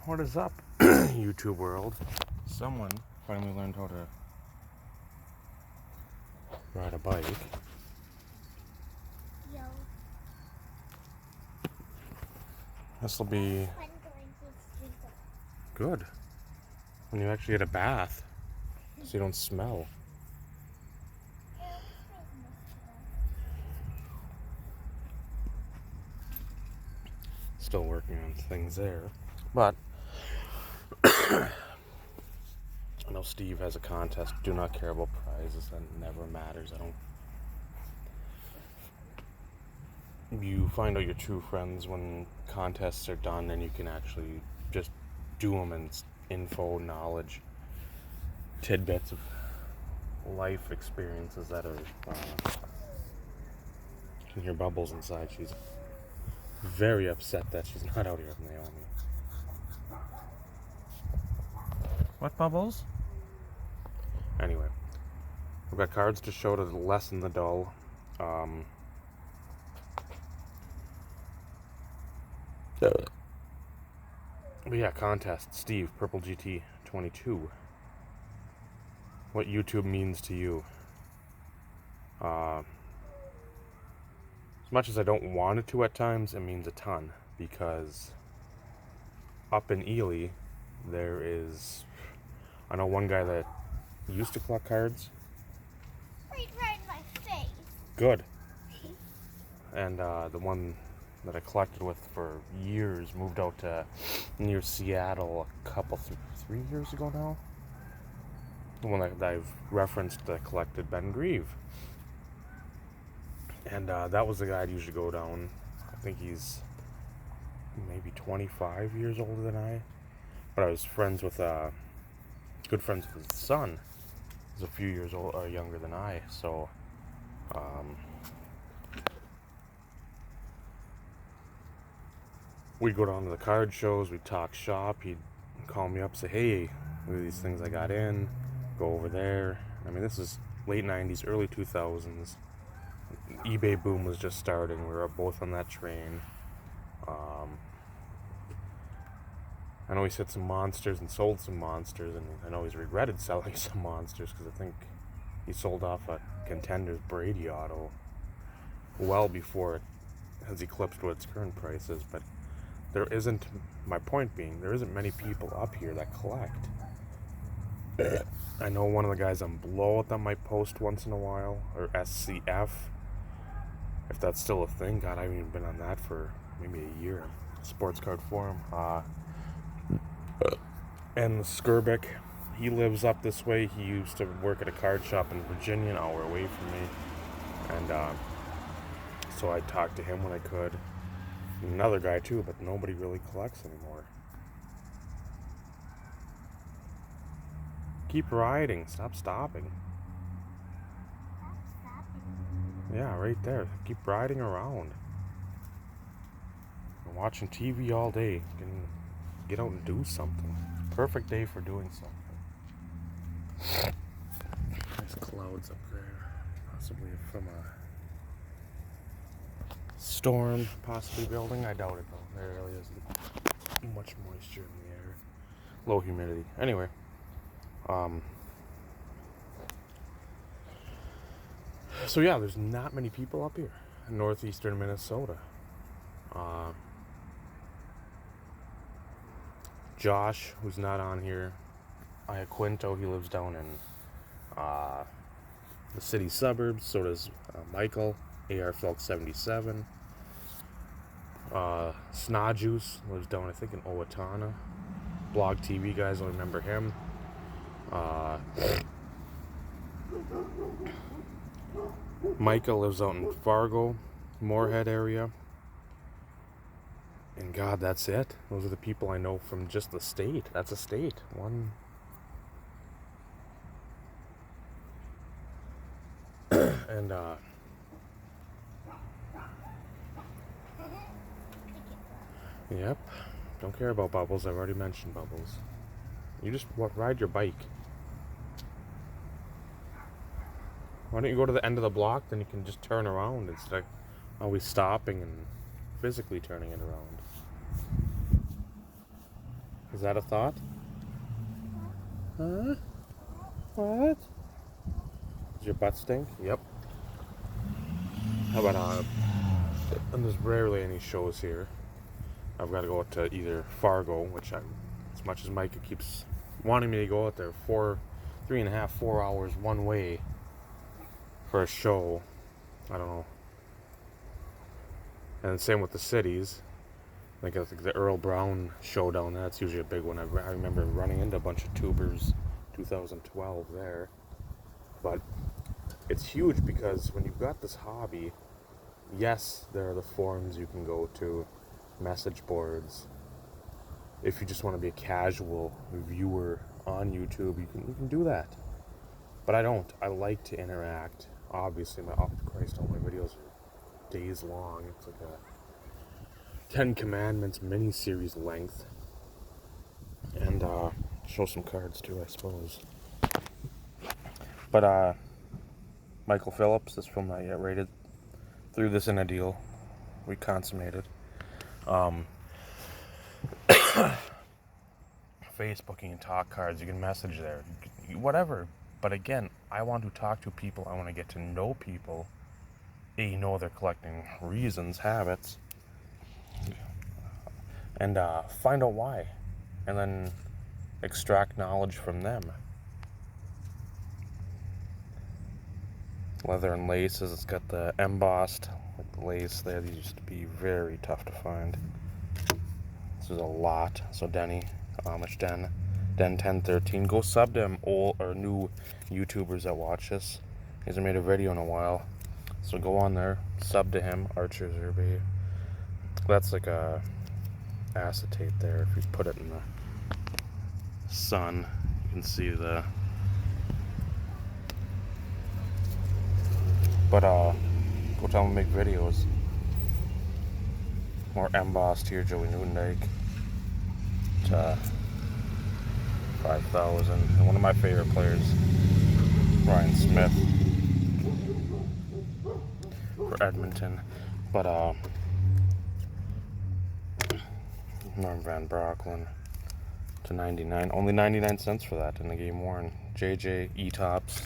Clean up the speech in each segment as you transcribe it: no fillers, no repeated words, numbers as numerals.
What is up, YouTube world? Someone finally learned how to ride a bike. Yo. This will be good when you actually get a bath, so you don't smell. Still working on things there, but I know Steve has a contest. Do not care about prizes. That never matters. You find out your true friends when contests are done, and you can actually just do them and info, knowledge, tidbits of life experiences that are. You can hear Bubbles inside. She's very upset that she's not out here with Naomi. What, Bubbles? Anyway, we've got cards to show to lessen the dull. But yeah, contest. Steve, purplegt22. What YouTube means to you. As much as I don't want it to at times, it means a ton. Because up in Ely, there is... I know one guy that used to collect cards. Right in my face. Good. And the one that I collected with for years moved out to near Seattle a couple, 3 years ago now. The one that I've referenced that collected Ben Grieve. And that was the guy I'd usually go down. I think he's maybe 25 years older than I. But I was friends with, good friends with his son. He's a few years younger than I. So, we'd go down to the card shows, we'd talk shop, he'd call me up, say, hey, look at these things I got in, go over there. I mean, this is late 90s, early 2000s. eBay boom was just starting. We were both on that train. I know he's hit some monsters and sold some monsters, and I know he's regretted selling some monsters because I think he sold off a Contender's Brady auto well before it has eclipsed what its current price is. But there isn't, my point being, there isn't many people up here that collect. I know one of the guys on Blowout that might post once in a while, or SCF, if that's still a thing. God, I haven't even been on that for maybe a year. Sports Card Forum. And Skirbick, he lives up this way. He used to work at a card shop in Virginia, an hour away from me. And so I talked to him when I could. Another guy too, but nobody really collects anymore. Keep riding. Stop stopping. Yeah, right there. Keep riding around. I'm watching TV all day. Get out and do something. Perfect day for doing something. Nice clouds up there. Possibly from a storm possibly building. I doubt it though. There really isn't much moisture in the air. Low humidity. Anyway. So yeah, there's not many people up here in northeastern Minnesota. Josh, who's not on here, Iaquinto, he lives down in the city suburbs. So does Michael, AR Felk 77. Snajuice lives down, I think, in Owatonna. Blog TV guys will remember him. Micah lives out in Fargo, Moorhead area. And God, that's it. Those are the people I know from just the state. That's a state. One. And, yep. Don't care about Bubbles. I've already mentioned Bubbles. You just ride your bike. Why don't you go to the end of the block? Then you can just turn around instead of always stopping and physically turning it around. Is that a thought? Huh? What? Does your butt stink? Yep. How about, and there's rarely any shows here. I've got to go to either Fargo, which as much as Micah keeps wanting me to go out there, 3.5, 4 hours one way for a show. I don't know. And same with the cities. Like I think the Earl Brown show down there, that's usually a big one. I remember running into a bunch of tubers 2012 there. But it's huge because when you've got this hobby, yes, there are the forums you can go to, message boards. If you just want to be a casual viewer on YouTube, you can do that. But I don't. I like to interact. Obviously, all my videos are days long. It's like a 10 Commandments mini-series length. And show some cards too, I suppose. But Michael Phillips, this film not yet rated, threw this in a deal. We consummated. Facebooking and talk cards, you can message there, whatever. But again, I want to talk to people. I want to get to know people. You know they're collecting reasons, habits, and find out why, and then extract knowledge from them. Leather and laces. It's got the embossed lace there. These used to be very tough to find. This is a lot. So Denny, Amish Den 1013. Go sub to them old or new YouTubers that watch this. He hasn't made a video in a while. So go on there, sub to him, Archer's Herby. That's like a acetate there. If you put it in the sun, you can see the. But go tell him to make videos. More embossed here, Joey Newendike. To 5,000. And one of my favorite players, Ryan Smith, for Edmonton. But Norm Van Brocklin to 99. Only 99 cents for that in the game worn. JJ E-Tops.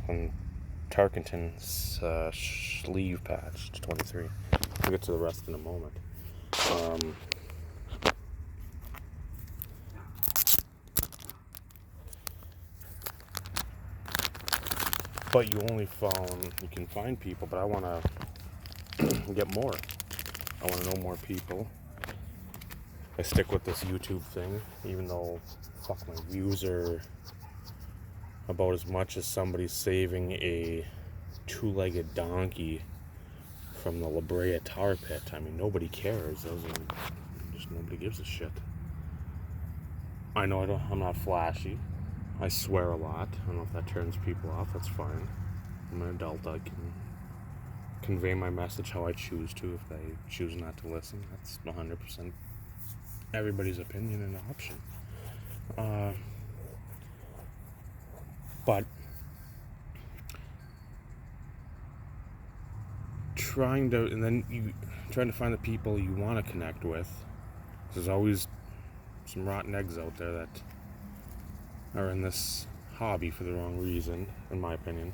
And Tarkenton's sleeve patch to 23. We'll get to the rest in a moment. But you can find people, but I want to get more. I want to know more people. I stick with this YouTube thing, even though, fuck, my views are about as much as somebody saving a two-legged donkey from the La Brea tar pit. I mean, nobody cares. Just nobody gives a shit. I know I'm not flashy. I swear a lot. I don't know if that turns people off. That's fine. I'm an adult. I can convey my message how I choose to. If they choose not to listen, that's 100% everybody's opinion and option. But trying to find the people you want to connect with. There's always some rotten eggs out there that are in this hobby for the wrong reason, in my opinion.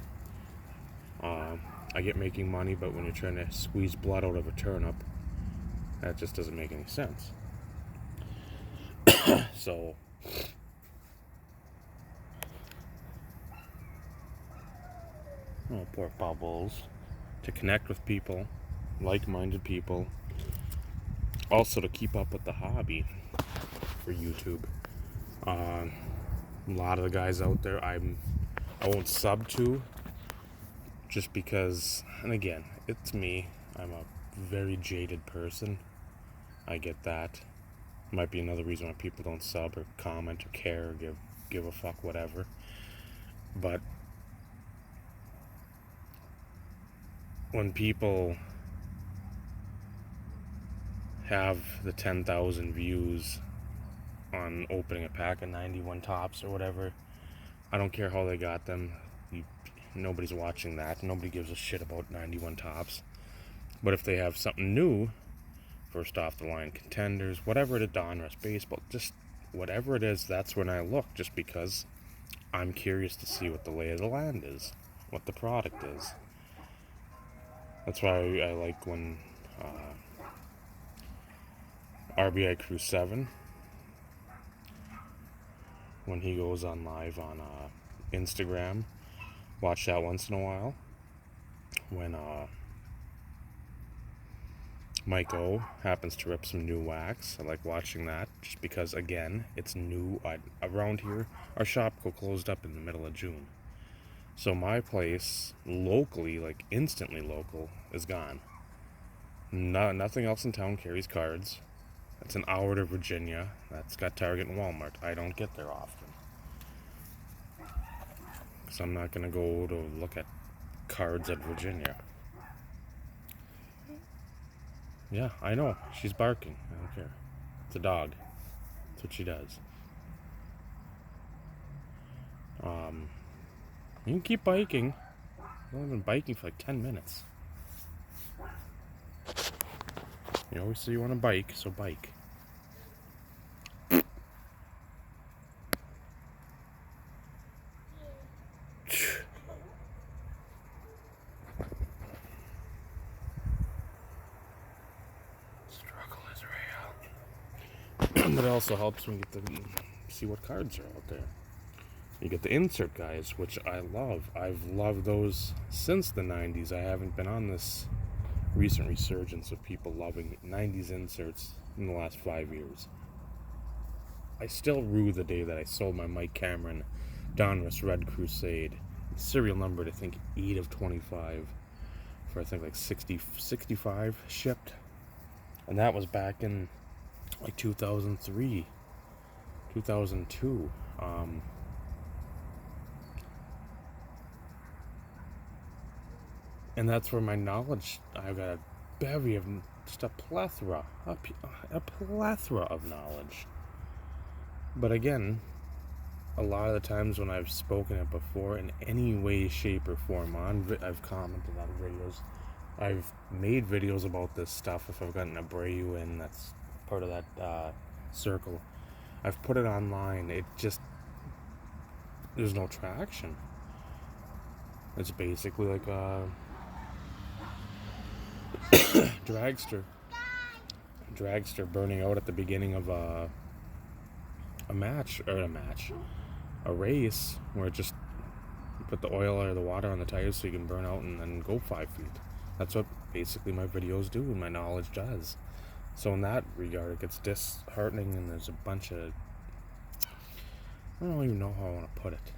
I get making money, but when you're trying to squeeze blood out of a turnip, that just doesn't make any sense. So oh, poor Bubbles. To connect with people, like-minded people. Also to keep up with the hobby for YouTube. A lot of the guys out there I won't sub to, just because, and again, it's me. I'm a very jaded person. I get that. Might be another reason why people don't sub or comment or care or give a fuck, whatever. But when people have the 10,000 views on opening a pack of 91 tops or whatever, I don't care how they got them. Nobody's watching that. Nobody gives a shit about 91 tops. But if they have something new first off the line contenders, whatever it is, Donruss baseball, just whatever it is, that's when I look, just because I'm curious to see what the lay of the land is, what the product is. That's why I like when RBI Crew 7, when he goes on live on Instagram, watch that once in a while. When Mike O happens to rip some new wax, I like watching that, just because, again, it's new. Around here, our shop closed up in the middle of June. So my place, locally, like instantly local, is gone. Nothing else in town carries cards. It's an hour to Virginia. That's got Target and Walmart. I don't get there often. So I'm not going to go to look at cards at Virginia. Yeah, I know. She's barking. I don't care. It's a dog. That's what she does. You can keep biking. I've only been biking for like 10 minutes. You always say you want to bike, so bike. Struggle is real. But it also helps when you get to see what cards are out there. You get the insert guys, which I love. I've loved those since the 90s. I haven't been on this recent resurgence of people loving 90s inserts in the last 5 years. I still rue the day that I sold my Mike Cameron Donruss Red Crusade, serial numbered, I think 8 of 25, for I think like 65 shipped. And that was back in like 2003, 2002. And that's where my knowledge, I've got a bevy of, just a plethora of knowledge. But again, a lot of the times when I've spoken it before in any way, shape, or form, I've commented on videos, I've made videos about this stuff. If I've gotten a Abreu in, that's part of that circle, I've put it online. It just, there's no traction. It's basically like a dragster burning out at the beginning of a race, where it just, you put the oil or the water on the tires so you can burn out and then go 5 feet. That's what basically my videos do and my knowledge does. So in that regard, it gets disheartening, and there's a bunch of, I don't even know how I want to put it.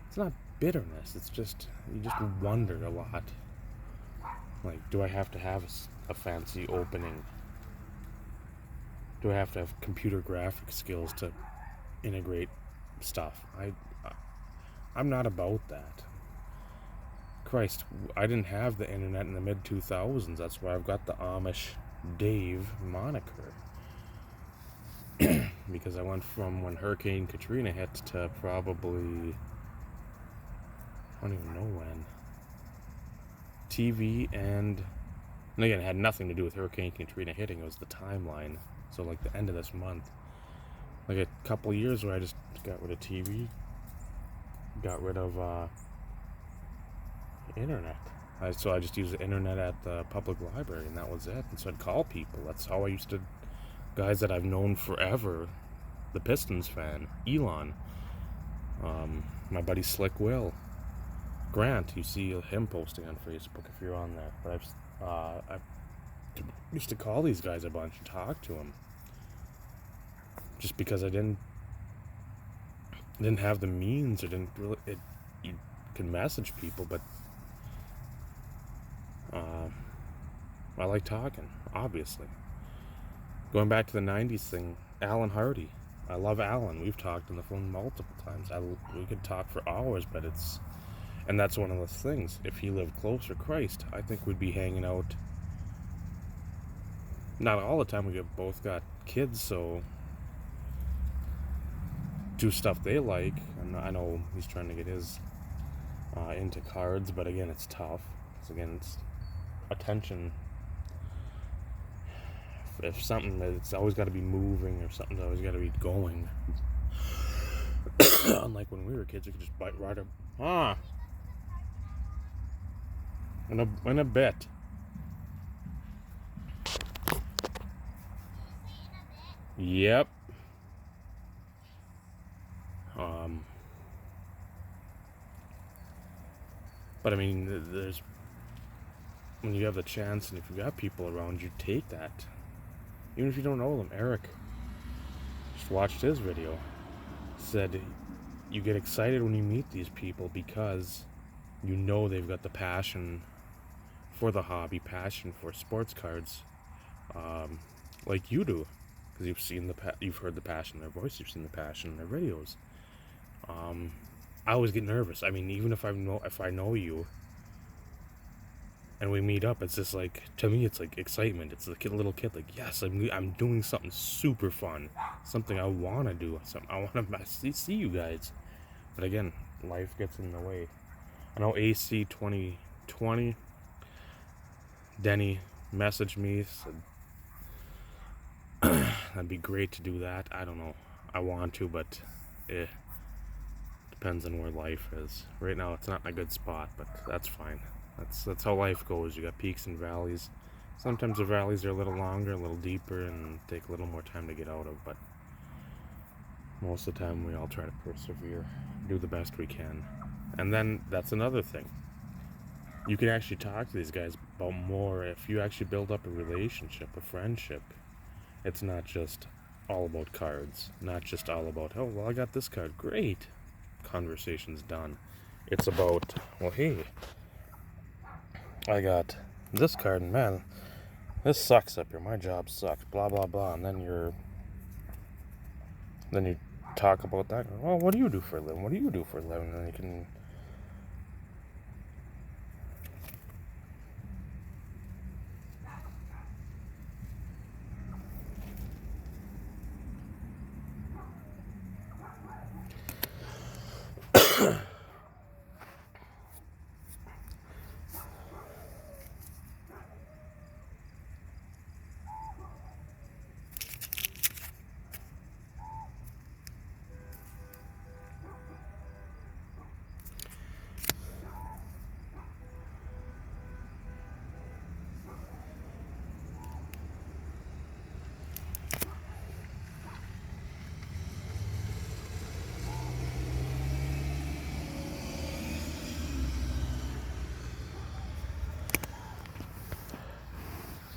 It's not bitterness, it's just, you just wonder a lot. Like, do I have to have a fancy opening? Do I have to have computer graphic skills to integrate stuff? I'm not about that. Christ, I didn't have the internet in the mid-2000s. That's why I've got the Amish Dave moniker. Because I went from when Hurricane Katrina hit to probably, I don't even know when. TV and again, it had nothing to do with Hurricane Katrina hitting. It was the timeline. So like the end of this month, like a couple of years where I just got rid of TV, got rid of internet. So I just used the internet at the public library, and that was it. And so I'd call people. That's how I used to, guys that I've known forever, the Pistons fan, Elon, my buddy Slick Will, Grant. You see him posting on Facebook if you're on there. But I used to call these guys a bunch and talk to them, just because I didn't have the means, or didn't really. You can message people, but I like talking, obviously. Going back to the 90s thing, Alan Hardy. I love Alan. We've talked on the phone multiple times. We could talk for hours, but and that's one of those things. If he lived closer, Christ, I think we'd be hanging out. Not all the time. We both got kids, so do stuff they like. And I know he's trying to get his into cards, but again, it's tough. Because again, it's attention. if something, it's always got to be moving, or something's always got to be going. Unlike when we were kids, we could just bite right up. In a bit. Yep. But I mean, there's, when you have the chance, and if you got people around you, take that. Even if you don't know them. Eric just watched his video. Said you get excited when you meet these people because you know they've got the passion for the hobby, passion for sports cards, like you do, because you've heard the passion in their voice, you've seen the passion in their videos. I always get nervous. I mean, even if I know you and we meet up, it's just like, to me, it's like excitement. It's the little kid, like, yes, I'm doing something super fun, something I want to do, something I want to see you guys. But again, life gets in the way. I know AC 2020, Denny messaged me, said that'd be great to do that. I don't know. I want to, but depends on where life is. Right now, it's not in a good spot, but that's fine. That's how life goes. You got peaks and valleys. Sometimes the valleys are a little longer, a little deeper, and take a little more time to get out of, but most of the time we all try to persevere, do the best we can. And then that's another thing. You can actually talk to these guys about more if you actually build up a relationship, a friendship. It's not just all about cards, not just all about, oh, well, I got this card, great, conversation's done. It's about, well, hey, I got this card, and man, this sucks up here, my job sucks, blah blah blah. And then you talk about that. Well, what do you do for a living? What do you do for a living? And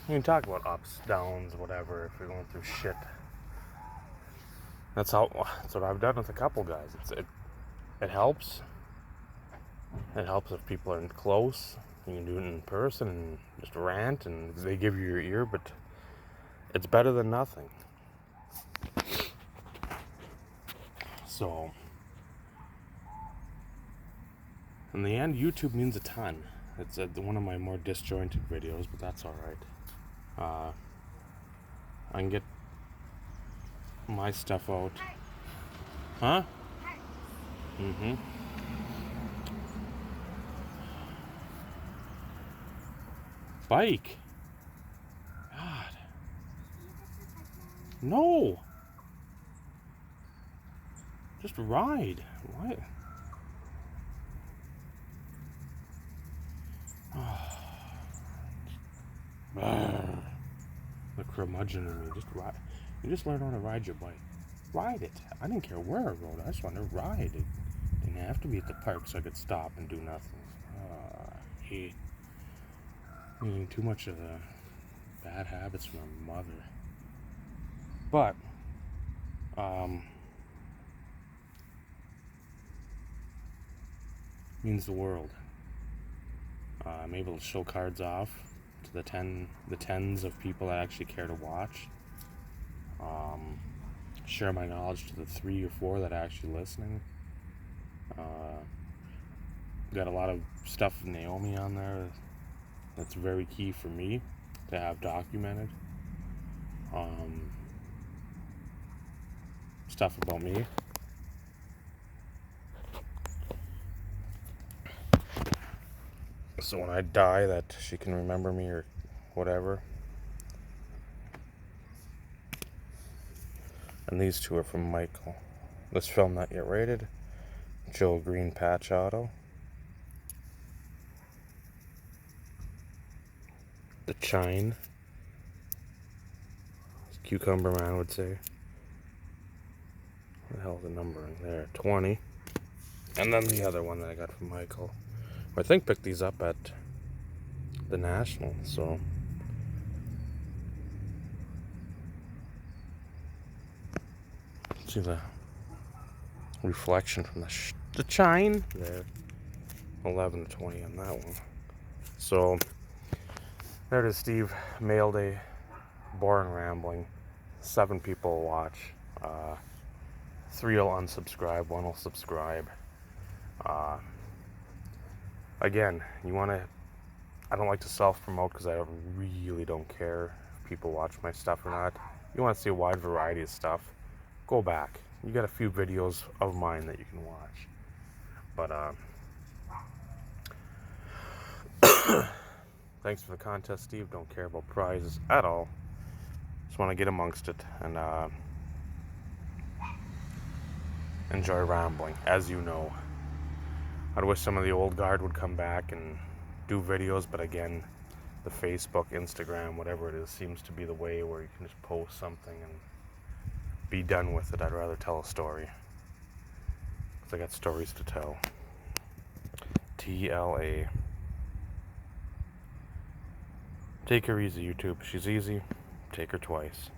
you can talk about ups, downs, whatever. If you're going through shit, that's what I've done with a couple guys. It helps. It helps if people are close. You can do it in person and just rant, and they give you your ear. But it's better than nothing. So, in the end, YouTube means a ton. It's one of my more disjointed videos, but that's all right. I can get my stuff out. Huh? Mm-hmm. Bike. God. No. Just ride. What? The curmudgeon in me. Just ride. You just learn how to ride your bike. Ride it. I didn't care where I rode. I just wanted to ride it. Didn't have to be at the park so I could stop and do nothing. I hate getting too much of the bad habits from my mother. But, means the world. I'm able to show cards off to the tens of people that actually care to watch. Share my knowledge to the 3 or 4 that are actually listening. Got a lot of stuff with Naomi on there that's very key for me to have documented. Stuff about me. So when I die, that she can remember me or whatever. And these two are from Michael. This Film Not Yet Rated, Joe Green Patch Auto, the Chine, Cucumber Man would say. What the hell's the number in there? 20. And then the other one that I got from Michael. I think picked these up at the National, so. See the reflection from the Chine there. 11 to 20 on that one. So there it is, Steve. Mail day, boring rambling. 7 people will watch. 3 will unsubscribe. 1 will subscribe. Again, you want to. I don't like to self-promote because I really don't care if people watch my stuff or not. You want to see a wide variety of stuff, go back. You got a few videos of mine that you can watch. But thanks for the contest, Steve. Don't care about prizes at all. Just want to get amongst it and enjoy rambling, as you know. I'd wish some of the old guard would come back and do videos, but again, the Facebook, Instagram, whatever it is, seems to be the way where you can just post something and be done with it. I'd rather tell a story, because I got stories to tell. TLA. Take her easy, YouTube. She's easy. Take her twice.